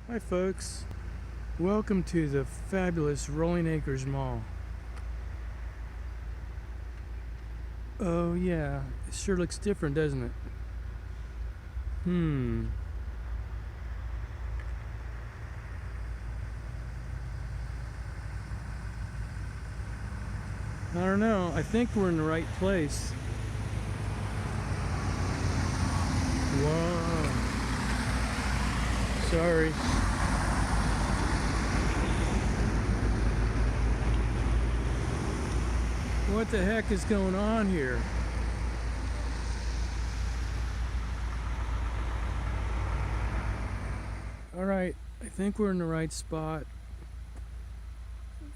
Hi folks, welcome to the fabulous Rolling Acres Mall. Oh yeah, it sure looks different, doesn't it? I don't know, I think we're in the right place. Whoa. Sorry. What the heck is going on here? Alright, I think we're in the right spot.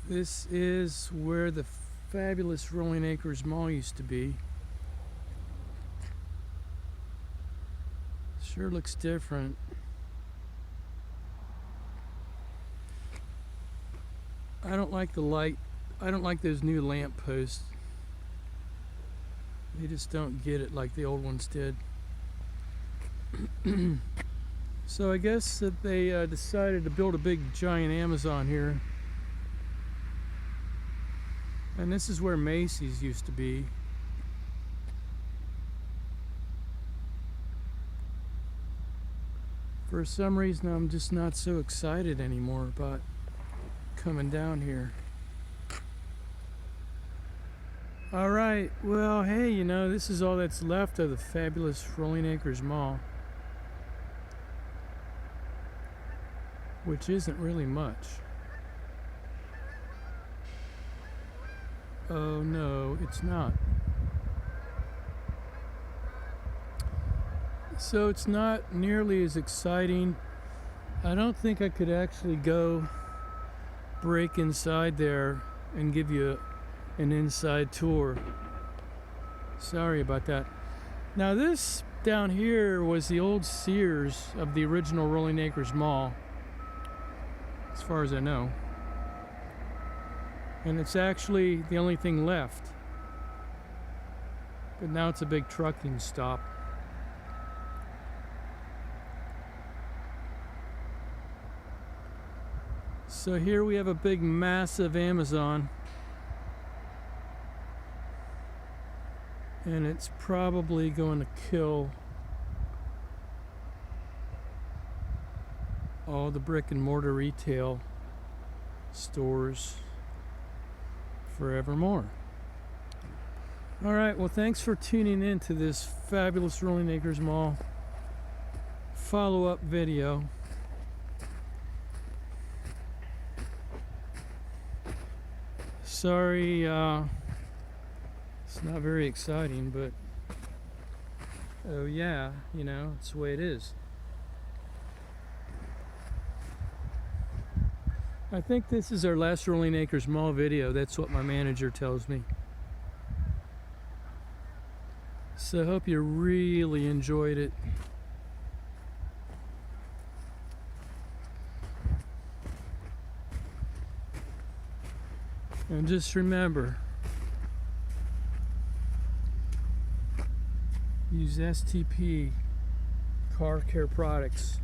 This is where the fabulous Rolling Acres Mall used to be. Sure looks different. I don't like the light. I don't like those new lamp posts. They just don't get it like the old ones did. So I guess that they decided to build a big giant Amazon here. And this is where Macy's used to be. For some reason I'm just not so excited anymore about coming down here. Alright, well hey, you know, this is all that's left of the fabulous Rolling Acres Mall. Which isn't really much. Oh no, it's not. So it's not nearly as exciting. I don't think I could actually go break inside there and give you an inside tour. Sorry about that. Now this down here was the old Sears of the original Rolling Acres Mall, as far as I know. And it's actually the only thing left. But now it's a big trucking stop. So here we have a big massive Amazon. And it's probably going to kill all the brick and mortar retail stores forevermore. Alright, well thanks for tuning in to this fabulous Rolling Acres Mall follow-up video. Sorry, it's not very exciting, but oh yeah, you know, it's the way it is. I think this is our last Rolling Acres Mall video. That's what my manager tells me. So I hope you really enjoyed it. And just remember, use STP Car Care Products.